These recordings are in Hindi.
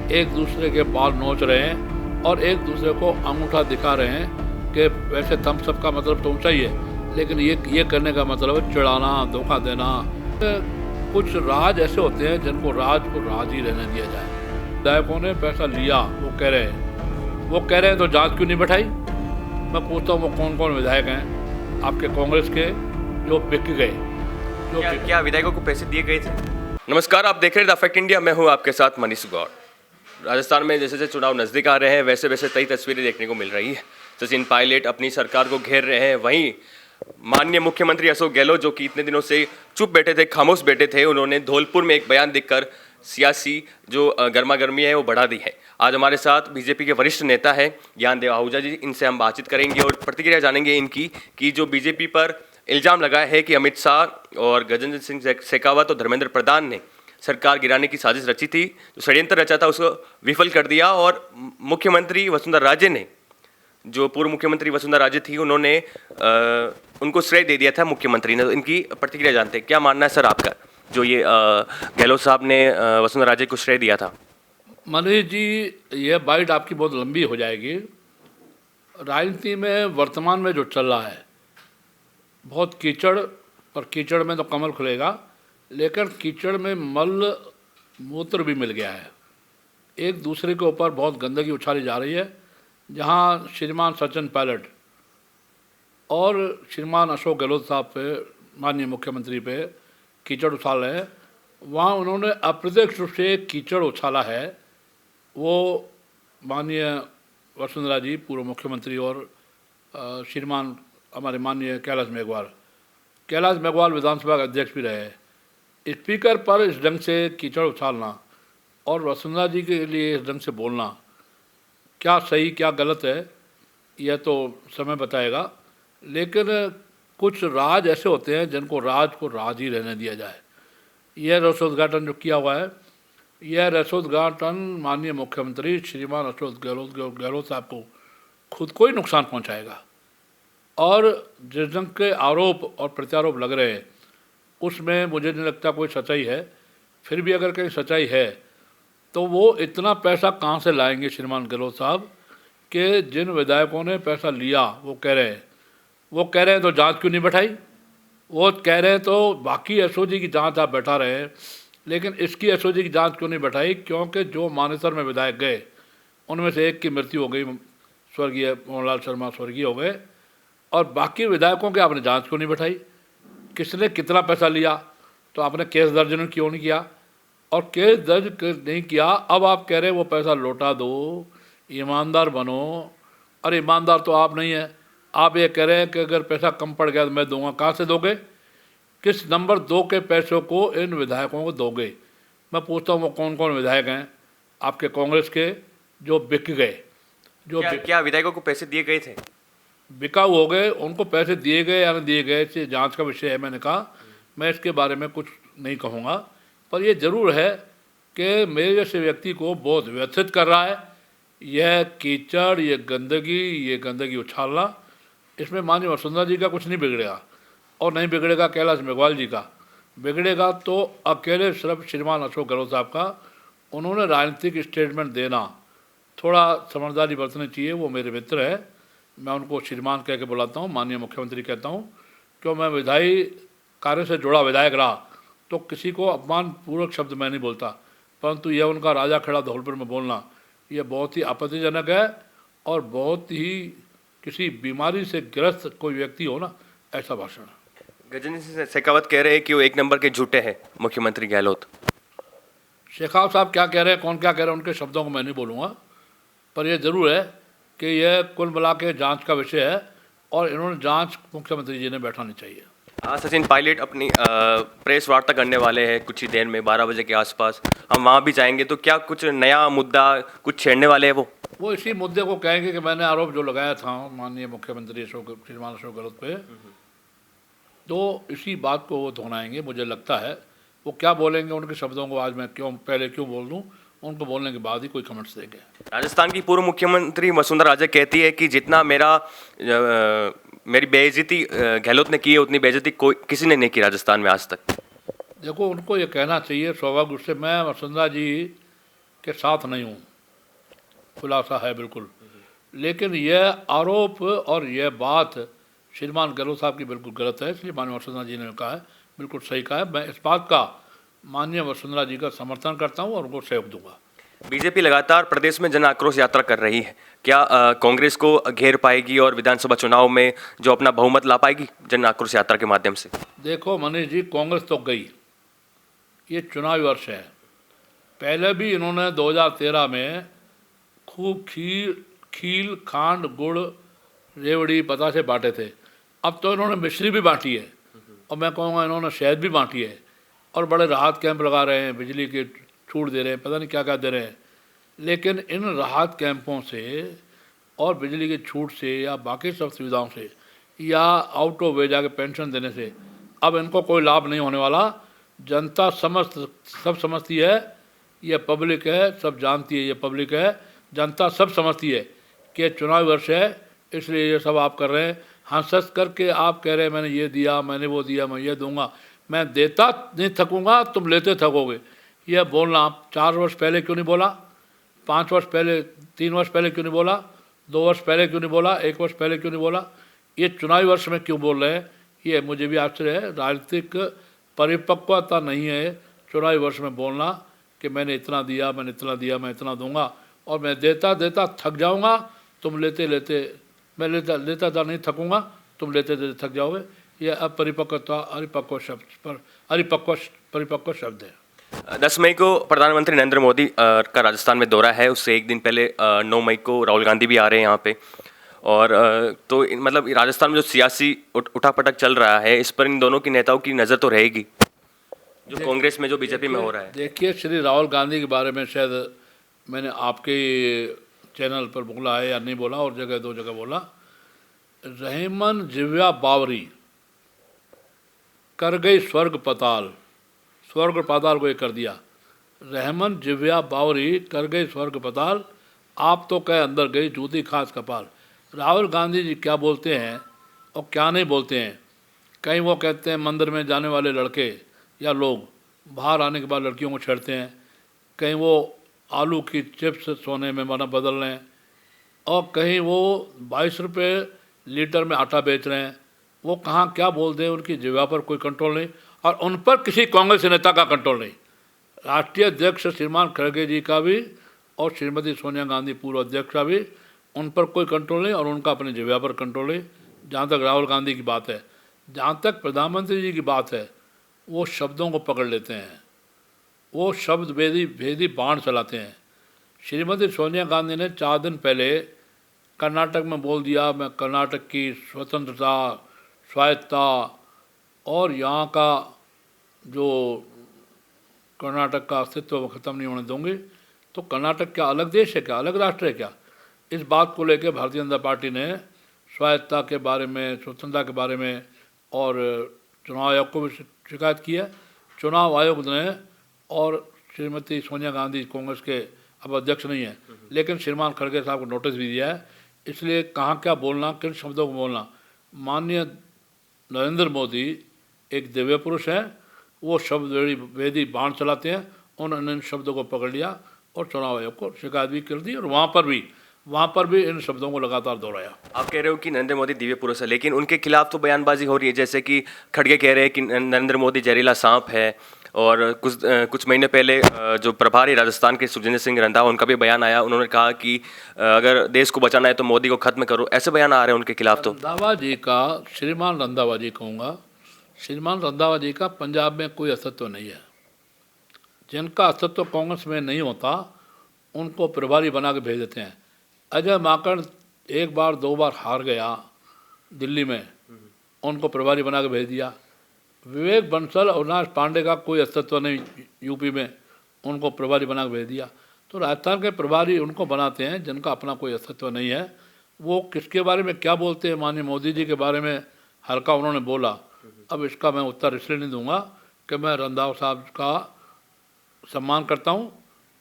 एक दूसरे के बाल नोच रहे हैं और एक दूसरे को अंगूठा दिखा रहे हैं कि वैसे थम्स अप का मतलब तो ऊंचा ही है, लेकिन ये करने का मतलब है चिढ़ाना, धोखा देना। कुछ राज ऐसे होते हैं जिनको राज को राज ही रहने दिया जाए। विधायकों ने पैसा लिया, वो कह रहे हैं तो जांच क्यों नहीं बैठाई? मैं पूछता हूँ वो कौन कौन विधायक हैं आपके कांग्रेस के जो बिक गए? क्या विधायकों को पैसे दिए गए थे? नमस्कार, आप देख रहे हैं द फैक्ट इंडिया। मैं हूं आपके साथ मनीष गौड़। राजस्थान में जैसे जैसे चुनाव नज़दीक आ रहे हैं वैसे वैसे कई तस्वीरें देखने को मिल रही है। सचिन पायलट अपनी सरकार को घेर रहे हैं, वहीं माननीय मुख्यमंत्री अशोक गहलोत जो कि इतने दिनों से चुप बैठे थे, खामोश बैठे थे, उन्होंने धौलपुर में एक बयान देकर सियासी जो गर्मा गर्मी है वो बढ़ा दी है। आज हमारे साथ बीजेपी के वरिष्ठ नेता हैं ज्ञानदेव आहूजा जी, इनसे हम बातचीत करेंगे और प्रतिक्रिया जानेंगे इनकी कि जो बीजेपी पर इल्ज़ाम लगाया है कि अमित शाह और गजेंद्र सिंह शेखावत और धर्मेंद्र प्रधान ने सरकार गिराने की साजिश रची थी, जो षड्यंत्र रचा था उसको विफल कर दिया। और मुख्यमंत्री वसुंधरा राजे ने, जो पूर्व मुख्यमंत्री वसुंधरा राजे थी, उन्होंने उनको श्रेय दे दिया था मुख्यमंत्री ने। तो इनकी प्रतिक्रिया जानते हैं, क्या मानना है सर आपका, जो ये गहलोत साहब ने वसुंधरा राजे को श्रेय दिया था? मनीष जी, यह बाइट आपकी बहुत लंबी हो जाएगी। राजनीति में वर्तमान में जो चल रहा है बहुत कीचड़, और कीचड़ में तो कमल खुलेगा, लेकिन कीचड़ में मल मूत्र भी मिल गया है। एक दूसरे के ऊपर बहुत गंदगी उछाली जा रही है। जहां श्रीमान सचिन पायलट और श्रीमान अशोक गहलोत साहब पे, माननीय मुख्यमंत्री पे कीचड़ उछाल रहे हैं, वहाँ उन्होंने अप्रत्यक्ष रूप से कीचड़ उछाला है वो माननीय वसुंधरा जी, पूर्व मुख्यमंत्री, और श्रीमान हमारे माननीय कैलाश मेघवाल विधानसभा के अध्यक्ष भी रहे। स्पीकर पर इस ढंग से कीचड़ उछालना और वसुंधरा जी के लिए इस ढंग से बोलना, क्या सही क्या गलत है यह तो समय बताएगा। लेकिन कुछ राज ऐसे होते हैं जिनको राज को राज ही रहने दिया जाए। यह रसोद्घाटन जो किया हुआ है, यह रसोद्घाटन माननीय मुख्यमंत्री श्रीमान अशोक गहलोत साहब को खुद को ही नुकसान पहुंचाएगा। और जिस ढंग के आरोप और प्रत्यारोप लग रहे हैं उसमें मुझे नहीं लगता कोई सच्चाई है। फिर भी अगर कहीं सच्चाई है तो वो इतना पैसा कहाँ से लाएंगे श्रीमान गहलोत साहब कि जिन विधायकों ने पैसा लिया वो कह रहे हैं तो जांच क्यों नहीं बैठाई? वो कह रहे हैं तो बाकी एसओजी की जांच आप बैठा रहे हैं, लेकिन इसकी एसओजी की जांच क्यों नहीं बैठाई? क्योंकि जो मानेसर में विधायक गए उनमें से एक की मृत्यु हो गई, स्वर्गीय मोहनलाल शर्मा स्वर्गीय हो गए, और बाकी विधायकों के आपने जांच क्यों नहीं बैठाई? किसने कितना पैसा लिया? तो आपने केस दर्ज क्यों नहीं किया? और केस दर्ज नहीं किया, अब आप कह रहे हैं वो पैसा लौटा दो, ईमानदार बनो। अरे ईमानदार तो आप नहीं है। आप ये कह रहे हैं कि अगर पैसा कम पड़ गया तो मैं दूंगा। कहाँ से दोगे? किस नंबर 2 के पैसों को इन विधायकों को दोगे? मैं पूछता हूँ वो कौन कौन विधायक हैं आपके कांग्रेस के जो बिक गए? क्या विधायकों को पैसे दिए गए थे? बिकाऊ हो गए, उनको पैसे दिए गए या नहीं दिए गए इसे जांच का विषय है। मैंने कहा मैं इसके बारे में कुछ नहीं कहूँगा, पर यह ज़रूर है कि मेरे जैसे व्यक्ति को बहुत व्यथित कर रहा है यह कीचड़, ये गंदगी उछालना। इसमें माननीय वसुंधरा जी का कुछ नहीं बिगड़ेगा और नहीं बिगड़ेगा कैलाश मेघवाल जी का। बिगड़ेगा तो अकेले सिर्फ श्रीमान अशोक गहलोत साहब का। उन्होंने राजनीतिक स्टेटमेंट देना थोड़ा समझदारी बरतनी चाहिए। वो मेरे मित्र है, मैं उनको श्रीमान कह के बुलाता हूँ, माननीय मुख्यमंत्री कहता हूँ। क्यों, मैं विधायी कार्य से जुड़ा विधायक रहा तो किसी को अपमानपूर्वक शब्द मैं नहीं बोलता, परंतु यह उनका राजा खड़ा धौलपुर में बोलना यह बहुत ही आपत्तिजनक है। और बहुत ही किसी बीमारी से ग्रस्त कोई व्यक्ति हो ना, ऐसा भाषण। गजेंद्र सिंह शेखावत कह रहे हैं कि वो एक नंबर के झूठे हैं मुख्यमंत्री गहलोत। शेखावत साहब क्या कह रहे हैं, कौन क्या कह रहे हैं, उनके शब्दों को मैं नहीं बोलूँगा, पर यह ज़रूर है कि यह कुल मिला के जाँच का विषय है और इन्होंने जाँच मुख्यमंत्री जी ने बैठानी चाहिए। हाँ, सचिन पायलट अपनी प्रेस वार्ता करने वाले हैं कुछ ही देर में, 12 बजे के आसपास। हम वहाँ भी जाएंगे, तो क्या कुछ नया मुद्दा कुछ छेड़ने वाले हैं वो इसी मुद्दे को कहेंगे कि मैंने आरोप जो लगाया था माननीय मुख्यमंत्री श्रीमान अशोक गहलोत पे, तो इसी बात को वो दोहराएंगे। मुझे लगता है वो क्या बोलेंगे, उनके शब्दों को आज मैं क्यों बोल दूँ, उनको बोलने के बाद ही कोई कमेंट्स देंगे। राजस्थान की पूर्व मुख्यमंत्री वसुंधरा राजे कहती है कि जितना मेरी बेइज्जती गहलोत ने की है उतनी बेइज्जती कोई किसी ने नहीं की राजस्थान में आज तक। देखो, उनको ये कहना चाहिए स्वाभाविक रूप से। मैं वसुंधरा जी के साथ नहीं हूँ, खुलासा है बिल्कुल। लेकिन यह आरोप और यह बात श्रीमान गहलोत साहब की बिल्कुल गलत है, इसलिए माननीय वसुंधरा जी ने कहा है, बिल्कुल सही कहा है। मैं इस बात का माननीय वसुंधरा जी का समर्थन करता हूँ और उनको सहयोग दूंगा। बीजेपी लगातार प्रदेश में जन आक्रोश यात्रा कर रही है, क्या कांग्रेस को घेर पाएगी और विधानसभा चुनाव में जो अपना बहुमत ला पाएगी जन आक्रोश यात्रा के माध्यम से? देखो मनीष जी, कांग्रेस तो गई, ये चुनावी वर्ष है। पहले भी इन्होंने 2013 में खूब खील खांड गुड़ रेवड़ी बतासे बांटे थे। अब तो इन्होंने मिश्री भी बांटी है, और मैं कहूँगा इन्होंने शहद भी बांटी है, और बड़े राहत कैंप लगा रहे हैं, बिजली के छूट दे रहे हैं, पता नहीं क्या क्या दे रहे हैं। लेकिन इन राहत कैंपों से और बिजली की छूट से या बाकी सब सुविधाओं से या आउट ऑफ वे जाके पेंशन देने से अब इनको कोई लाभ नहीं होने वाला। जनता सब समझती है, ये पब्लिक है, सब जानती है, ये पब्लिक है, जनता सब समझती है कि चुनावी वर्ष है, इसलिए ये सब आप कर रहे हैं। हंस हंस करके आप कह रहे हैं मैंने ये दिया, मैंने वो दिया, मैं ये दूंगा। मैं देता नहीं थकूंगा, तुम लेते थकोगे। यह बोलना आप 4 वर्ष पहले क्यों नहीं बोला, 5 वर्ष पहले, 3 वर्ष पहले क्यों नहीं बोला, 2 वर्ष पहले क्यों नहीं बोला, 1 वर्ष पहले क्यों नहीं बोला, ये चुनावी वर्ष में क्यों बोल रहे हैं, ये मुझे भी आश्चर्य है। राजनीतिक परिपक्वता नहीं है चुनावी वर्ष में बोलना कि मैंने इतना दिया, मैंने इतना दिया, मैं इतना दूंगा, और मैं देता देता थक जाऊंगा, तुम लेते लेते, मैं लेता था नहीं थकूंगा, तुम लेते लेते थक जाओगे। यह अपरिपक्वता परिपक्व शब्द है। 10 मई को प्रधानमंत्री नरेंद्र मोदी का राजस्थान में दौरा है, उससे एक दिन पहले 9 मई को राहुल गांधी भी आ रहे हैं यहाँ पे। और तो मतलब राजस्थान में जो सियासी उठापटक चल रहा है, इस पर इन दोनों की नेताओं की नज़र तो रहेगी, जो कांग्रेस में जो बीजेपी में हो रहा है। देखिए, श्री राहुल गांधी के बारे में शायद मैंने आपके चैनल पर बोला है या नहीं बोला, और जगह 2 जगह बोला। रहमन जिव्या बावरी कर गई स्वर्ग पाताल, स्वर्ग पाताल को ये कर दिया। रहमन जिव्या बावरी कर गई स्वर्ग पाताल, आप तो कह अंदर गई जूती खास कपाल। राहुल गांधी जी क्या बोलते हैं और क्या नहीं बोलते हैं। कहीं वो कहते हैं मंदिर में जाने वाले लड़के या लोग बाहर आने के बाद लड़कियों को छेड़ते हैं, कहीं वो आलू की चिप्स सोने में बदल रहे हैं, और कहीं वो 22 रुपये लीटर में आटा बेच रहे हैं। वो कहाँ क्या बोलते हैं, उनकी जिह्वा पर कोई कंट्रोल नहीं, और उन पर किसी कांग्रेस नेता का कंट्रोल नहीं। राष्ट्रीय अध्यक्ष श्रीमान खड़गे जी का भी और श्रीमती सोनिया गांधी पूर्व अध्यक्ष का भी, उन पर कोई कंट्रोल नहीं, और उनका अपने जिह्वा पर कंट्रोल नहीं। जहाँ तक राहुल गांधी की बात है, जहाँ तक प्रधानमंत्री जी की बात है, वो शब्दों को पकड़ लेते हैं, वो शब्द भेदी बाण चलाते हैं। श्रीमती सोनिया गांधी ने 4 दिन पहले कर्नाटक में बोल दिया, मैं कर्नाटक की स्वतंत्रता, स्वायत्तता और यहाँ का जो कर्नाटक का अस्तित्व ख़त्म नहीं होने दूंगी। तो कर्नाटक क्या अलग देश है, क्या अलग राष्ट्र है क्या? इस बात को लेकर भारतीय जनता पार्टी ने स्वायत्तता के बारे में, स्वतंत्रता के बारे में और चुनाव आयोग को भी शिकायत की है। चुनाव आयोग ने, और श्रीमती सोनिया गांधी कांग्रेस के अब अध्यक्ष नहीं है, लेकिन श्रीमान खड़गे साहब को नोटिस भी दिया है। इसलिए कहाँ क्या बोलना, किन शब्दों को बोलना। माननीय नरेंद्र मोदी एक दिव्य पुरुष हैं, वो शब्द वेदी बाण चलाते हैं। उन्होंने इन शब्दों को पकड़ लिया और चुनाव आयोग को शिकायत भी कर दी, और वहाँ पर भी इन शब्दों को लगातार दोहराया। आप कह रहे हो कि नरेंद्र मोदी दिव्य पुरुष है, लेकिन उनके खिलाफ तो बयानबाजी हो रही है, जैसे कि खड़गे कह रहे हैं कि नरेंद्र मोदी जहरीला सांप है। और कुछ महीने पहले जो प्रभारी राजस्थान के सुखजिंदर सिंह रंधावा, उनका भी बयान आया। उन्होंने कहा कि अगर देश को बचाना है तो मोदी को खत्म करो। ऐसे बयान आ रहे हैं उनके खिलाफ। तो रंधावा जी का, श्रीमान रंधावा जी कहूँगा, श्रीमान रंधावा जी का पंजाब में कोई अस्तित्व नहीं है। जिनका अस्तित्व कांग्रेस में नहीं होता उनको प्रभारी बना के भेज देते हैं। अजय माकन 1 बार 2 बार हार गया दिल्ली में, उनको प्रभारी बना के भेज दिया। विवेक बंसल और अविनाश पांडे का कोई अस्तित्व नहीं यूपी में, उनको प्रभारी बना के भेज दिया। तो राजस्थान के प्रभारी उनको बनाते हैं जिनका अपना कोई अस्तित्व नहीं है। वो किसके बारे में क्या बोलते हैं, माननीय मोदी जी के बारे में हल्का उन्होंने बोला। अब इसका मैं उत्तर इसलिए नहीं दूंगा कि मैं रंधावा साहब का सम्मान करता हूँ,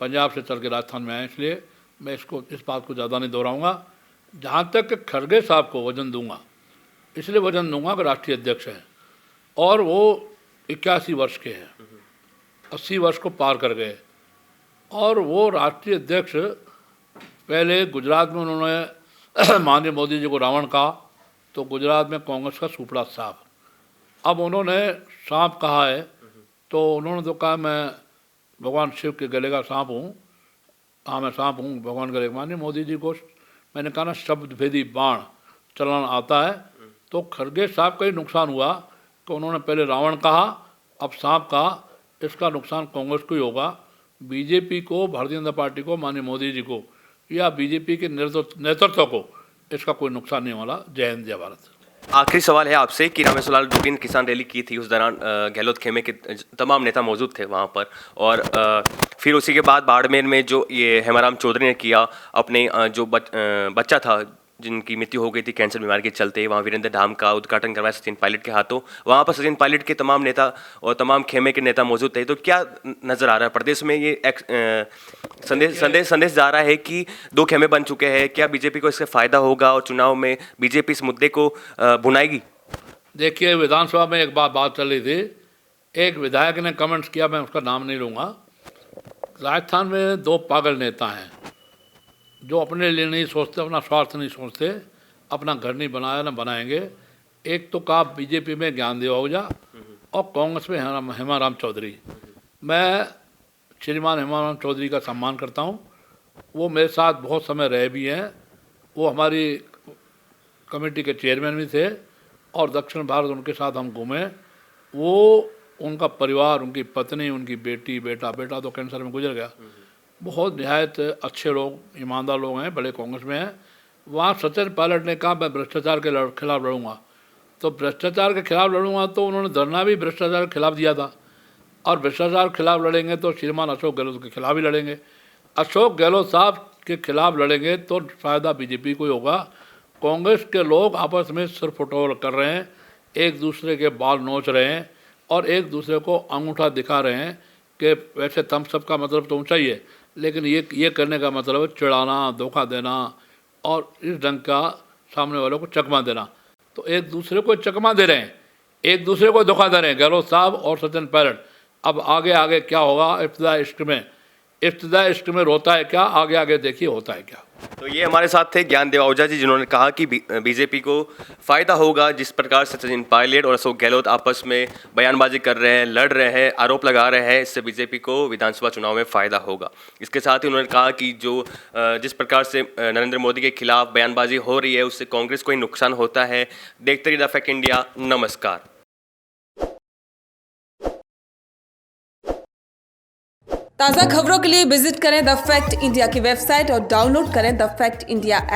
पंजाब से चल के राजस्थान में आए, इसलिए मैं इस बात को ज़्यादा नहीं दोहराऊँगा। जहाँ तक कि खड़गे साहब को वजन दूंगा, इसलिए वजन दूंगा कि राष्ट्रीय अध्यक्ष हैं और वो 81 वर्ष के हैं, 80 वर्ष को पार कर गए। और वो राष्ट्रीय अध्यक्ष पहले गुजरात में उन्होंने माननीय मोदी जी को रावण कहा, तो गुजरात में कांग्रेस का सुपड़ा सांप। अब उन्होंने सांप कहा है, तो उन्होंने तो कहा मैं भगवान शिव के गले का सांप हूँ, हाँ मैं सांप हूँ भगवान गले। माननीय मोदी जी को मैंने कहा ना शब्द भेदी बाण चलाना आता है, तो खरगे साहब का ही नुकसान हुआ कि उन्होंने पहले रावण कहा, अब सांप कहा। इसका नुकसान कांग्रेस को ही होगा। बीजेपी को, भारतीय जनता पार्टी को, माननीय मोदी जी को या बीजेपी के नेतृत्व को इसका कोई नुकसान नहीं वाला। जय हिंद, जय भारत। आखिरी सवाल है आपसे कि रामेश्वर जोगी किसान रैली की थी, उस दौरान गहलोत खेमे के तमाम नेता मौजूद थे वहाँ पर, और फिर उसी के बाद बाड़मेर में जो ये हेमाराम चौधरी ने किया, अपने जो बच्चा था जिनकी मृत्यु हो गई थी कैंसर बीमारी के चलते, वहाँ वीरेंद्र धाम का उद्घाटन करवाया सचिन पायलट के हाथों। वहाँ पर सचिन पायलट के तमाम नेता और तमाम खेमे के नेता मौजूद थे। तो क्या नज़र आ रहा है प्रदेश में ये संदेश जा रहा है कि 2 खेमे बन चुके हैं, क्या बीजेपी को इससे फ़ायदा होगा और चुनाव में बीजेपी इस मुद्दे को भुनाएगी? देखिए, विधानसभा में एक बात चल रही थी, एक विधायक ने कमेंट्स किया, मैं उसका नाम नहीं लूँगा। राजस्थान में 2 पागल नेता हैं जो अपने लिए नहीं सोचते, अपना स्वार्थ नहीं सोचते, अपना घर नहीं बनाया ना बनाएंगे। एक तो कहा बीजेपी में ज्ञानदेव आहूजा और कांग्रेस में हेमाराम चौधरी। मैं श्रीमान हेमाराम चौधरी का सम्मान करता हूँ, वो मेरे साथ बहुत समय रहे भी हैं, वो हमारी कमेटी के चेयरमैन भी थे और दक्षिण भारत उनके साथ हम घूमे। वो, उनका परिवार, उनकी पत्नी, उनकी बेटी, बेटा तो कैंसर में गुजर गया। बहुत निहायत अच्छे लोग, ईमानदार लोग हैं, बड़े कांग्रेस में हैं। वहाँ सचिन पायलट ने कहा मैं भ्रष्टाचार के खिलाफ लड़ूंगा, तो भ्रष्टाचार के खिलाफ लड़ूंगा, तो उन्होंने धरना भी भ्रष्टाचार के खिलाफ दिया था। और भ्रष्टाचार के खिलाफ लड़ेंगे तो श्रीमान अशोक गहलोत के खिलाफ ही लड़ेंगे। अशोक गहलोत साहब के खिलाफ लड़ेंगे तो फ़ायदा बीजेपी को ही होगा। कांग्रेस के लोग आपस में सिर फुटोल कर रहे हैं, एक दूसरे के बाल नोच रहे हैं और एक दूसरे को अंगूठा दिखा रहे हैं कि वैसे थम्स अप का मतलब तो ऊँचा ही है, लेकिन ये करने का मतलब है चिढ़ाना, धोखा देना और इस ढंग का सामने वालों को चकमा देना। तो एक दूसरे को चकमा दे रहे हैं, एक दूसरे को धोखा दे रहे हैं गहलोत साहब और सचिन पायलट। अब आगे क्या होगा, इब्तिदाई इश्क में रोता है क्या, आगे देखिए होता है क्या। तो ये हमारे साथ थे ज्ञानदेव आहूजा जी, जिन्होंने कहा कि बीजेपी को फ़ायदा होगा जिस प्रकार से सचिन पायलट और अशोक गहलोत आपस में बयानबाजी कर रहे हैं, लड़ रहे हैं, आरोप लगा रहे हैं, इससे बीजेपी को विधानसभा चुनाव में फ़ायदा होगा। इसके साथ ही उन्होंने कहा कि जिस प्रकार से नरेंद्र मोदी के खिलाफ बयानबाजी हो रही है उससे कांग्रेस को ही नुकसान होता है। देखते रहिए द फैक्ट इंडिया। नमस्कार। ताज़ा खबरों के लिए विजिट करें द फैक्ट इंडिया की वेबसाइट और डाउनलोड करें द फैक्ट इंडिया ऐप।